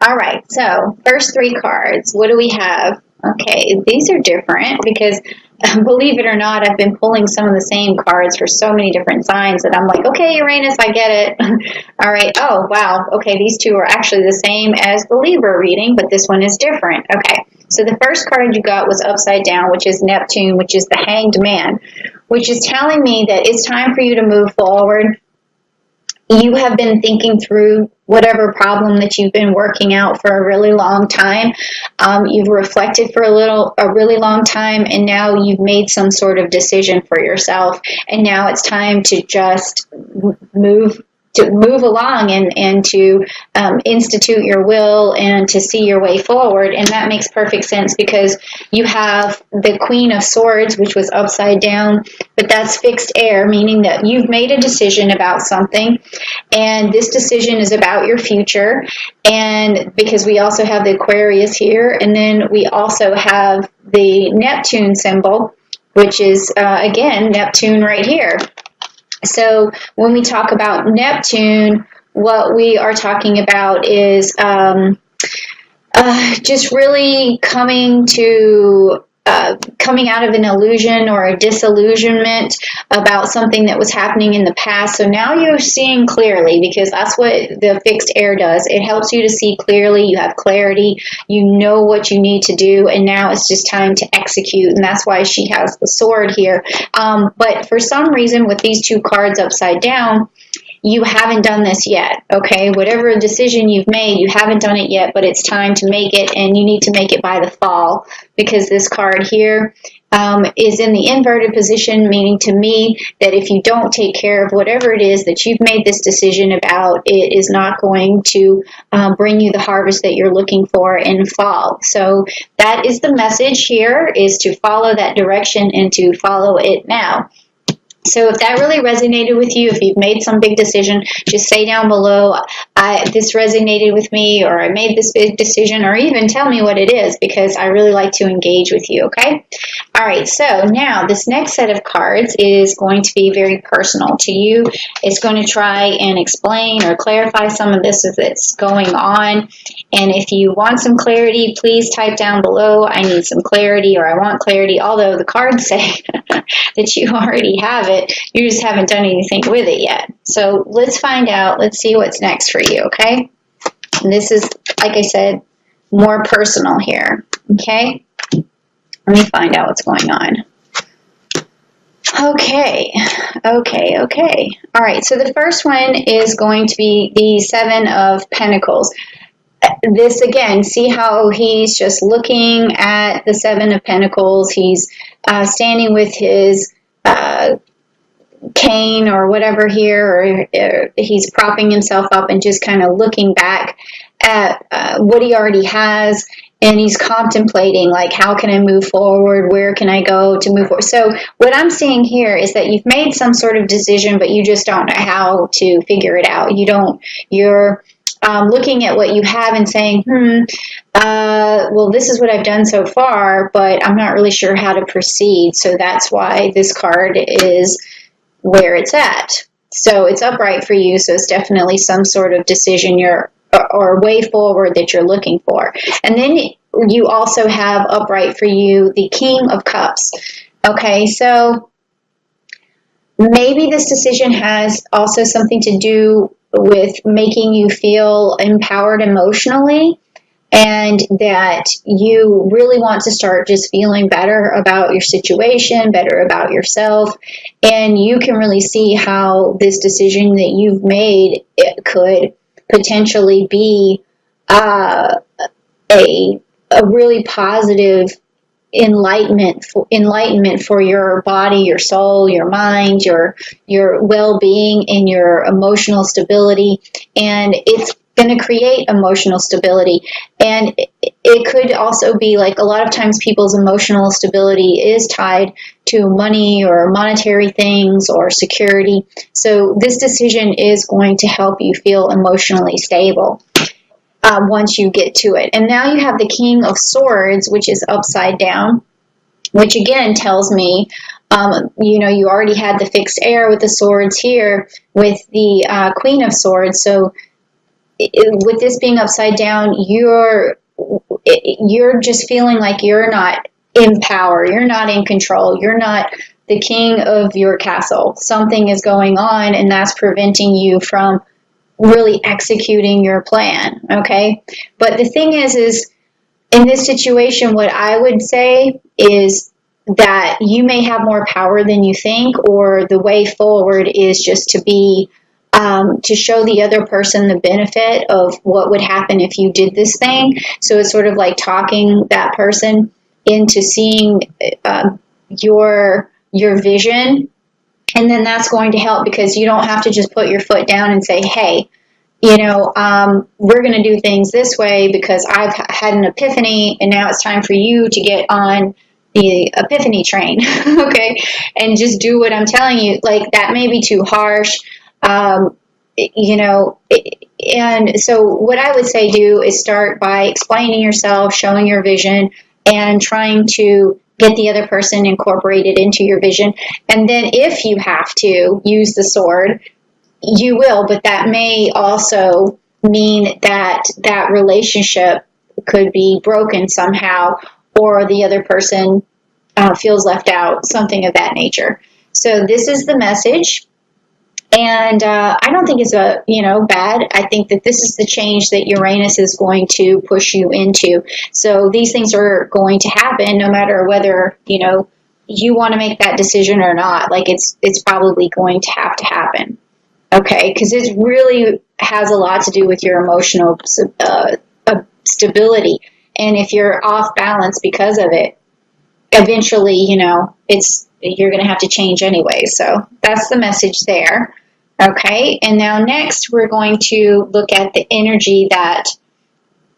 All right, so first three cards, what do we have? Okay, these are different because believe it or not, I've been pulling some of the same cards for so many different signs that I'm like, okay, Uranus, I get it. All right, oh, wow, okay, these two are actually the same as the Libra reading, but this one is different. Okay, so the first card you got was upside down, which is Neptune, which is the Hanged Man, which is telling me that it's time for you to move forward. You have been thinking through whatever problem that you've been working out for a really long time. You've reflected for a really long time, and now you've made some sort of decision for yourself. And now it's time to just move along and to institute your will and to see your way forward. And that makes perfect sense because you have the Queen of Swords, which was upside down, but that's fixed air, meaning that you've made a decision about something, and this decision is about your future. And because we also have the Aquarius here, and then we also have the Neptune symbol, which is again Neptune right here. So when we talk about Neptune, what we are talking about is just really coming out of an illusion or a disillusionment about something that was happening in the past. So now you're seeing clearly, because that's what the fixed air does. It helps you to see clearly. You have clarity. You know what you need to do, and now it's just time to execute. And that's why she has the sword here. But for some reason, with these two cards upside down, you haven't done this yet, okay? Whatever decision you've made, you haven't done it yet, but it's time to make it, and you need to make it by the fall, because this card here is in the inverted position, meaning to me that if you don't take care of whatever it is that you've made this decision about, it is not going to bring you the harvest that you're looking for in fall. So that is the message here, is to follow that direction and to follow it now. So if that really resonated with you, if you've made some big decision, just say down below, this resonated with me, or I made this big decision, or even tell me what it is, because I really like to engage with you, okay? All right, so now this next set of cards is going to be very personal to you. It's going to try and explain or clarify some of this that's going on. And if you want some clarity, please type down below, I need some clarity, or I want clarity, although the cards say that you already have it. You just haven't done anything with it yet. So let's find out. Let's see what's next for you, okay? And this is, like I said, more personal here, okay? Let me find out what's going on. Okay. All right, so the first one is going to be the Seven of Pentacles. This again, see how he's just looking at the Seven of Pentacles. He's standing with his cane or whatever here, or he's propping himself up and just kind of looking back at what he already has, and he's contemplating, like, how can I move forward? Where can I go to move forward? So what I'm seeing here is that you've made some sort of decision, but you just don't know how to figure it out. You're looking at what you have and saying, well, this is what I've done so far, but I'm not really sure how to proceed. So that's why this card is where it's at. So it's upright for you, so it's definitely some sort of decision or way forward that you're looking for. And then you also have upright for you the King of Cups. Okay, so maybe this decision has also something to do with making you feel empowered emotionally, and that you really want to start just feeling better about your situation, better about yourself, and you can really see how this decision that you've made, it could potentially be a really positive enlightenment for your body, your soul, your mind, your well-being, and your emotional stability. And it's going to create emotional stability. And it could also be like, a lot of times people's emotional stability is tied to money or monetary things or security. So this decision is going to help you feel emotionally stable once you get to it. And now you have the King of Swords, which is upside down, which again tells me, you already had the fixed air with the swords here with the Queen of Swords. So with this being upside down, you're just feeling like you're not in power, you're not in control, you're not the king of your castle. Something is going on, and that's preventing you from really executing your plan. Okay, but the thing is in this situation, what I would say is that you may have more power than you think, or the way forward is just to be to show the other person the benefit of what would happen if you did this thing. So it's sort of like talking that person into seeing your vision, and then that's going to help, because you don't have to just put your foot down and say, hey, we're going to do things this way because I've had an epiphany, and now it's time for you to get on the epiphany train. Okay, and just do what I'm telling you. Like, that may be too harsh. And so what I would say do is start by explaining yourself, showing your vision, and trying to get the other person incorporated into your vision. And then if you have to use the sword, you will, but that may also mean that that relationship could be broken somehow, or the other person feels left out, something of that nature. So this is the message. And I don't think it's bad. I think that this is the change that Uranus is going to push you into. So these things are going to happen no matter whether, you want to make that decision or not. Like, it's probably going to happen. Okay, because it really has a lot to do with your emotional stability. And if you're off balance because of it, eventually, you're going to have to change anyway. So that's the message there. Okay, and now next we're going to look at the energy that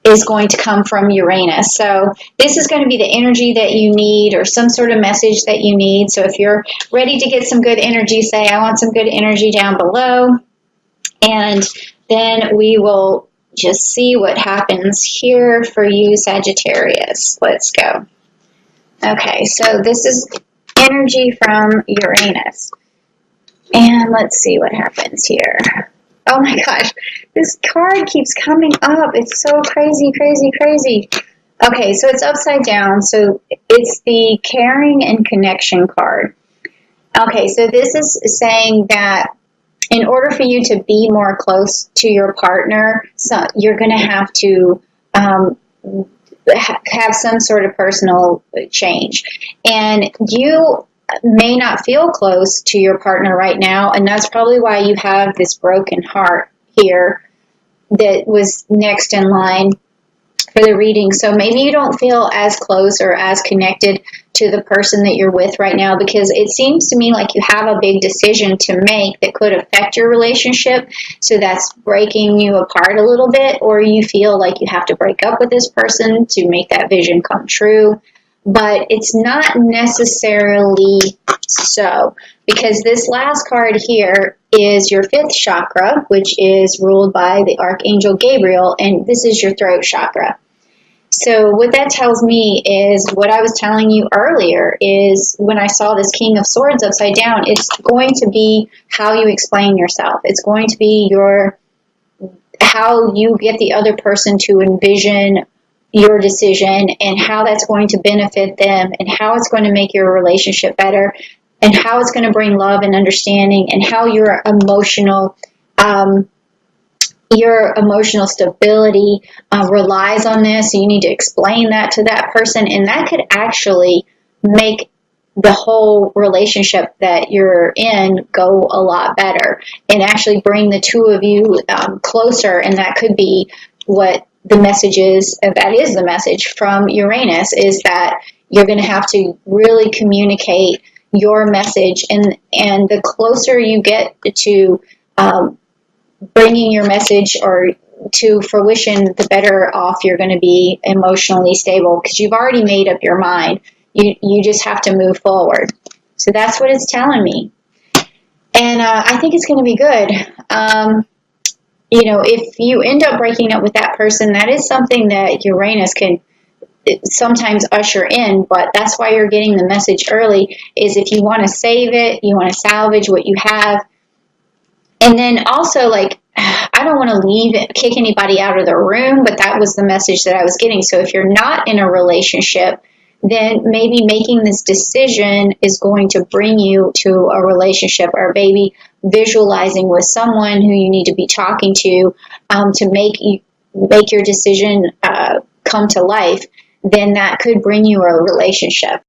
is going to come from Uranus. So this is going to be the energy that you need, or some sort of message that you need. So if you're ready to get some good energy, say, I want some good energy down below. And then we will just see what happens here for you, Sagittarius. Let's go. Okay, so this is energy from Uranus. And let's see what happens here. Oh my gosh, this card keeps coming up. It's so crazy, crazy, crazy. Okay, so it's upside down. So it's the caring and connection card. Okay, so this is saying that in order for you to be more close to your partner, so you're going to have to have some sort of personal change. And you may not feel close to your partner right now, and that's probably why you have this broken heart here that was next in line for the reading. So maybe you don't feel as close or as connected to the person that you're with right now, because it seems to me like you have a big decision to make that could affect your relationship. So that's breaking you apart a little bit, or you feel like you have to break up with this person to make that vision come true. But it's not necessarily so, because this last card here is your 5th chakra, which is ruled by the Archangel Gabriel, and this is your throat chakra. So what that tells me is what I was telling you earlier is when I saw this King of Swords upside down, it's going to be how you explain yourself. It's going to be how you get the other person to envision your decision, and how that's going to benefit them, and how it's going to make your relationship better, and how it's going to bring love and understanding, and how your emotional stability relies on this. So you need to explain that to that person, and that could actually make the whole relationship that you're in go a lot better, and actually bring the two of you closer. And that could be what the message is. That is the message from Uranus, is that you're going to have to really communicate your message, and the closer you get to bringing your message or to fruition, the better off you're going to be emotionally stable, because you've already made up your mind. You just have to move forward. So that's what it's telling me, and I think it's going to be good. If you end up breaking up with that person, that is something that Uranus can sometimes usher in, but that's why you're getting the message early, is if you want to save it, you want to salvage what you have. And then also, like, I don't want to kick anybody out of the room, but that was the message that I was getting. So if you're not in a relationship, then maybe making this decision is going to bring you to a relationship, or maybe visualizing with someone who you need to be talking to make your decision come to life. Then that could bring you a relationship.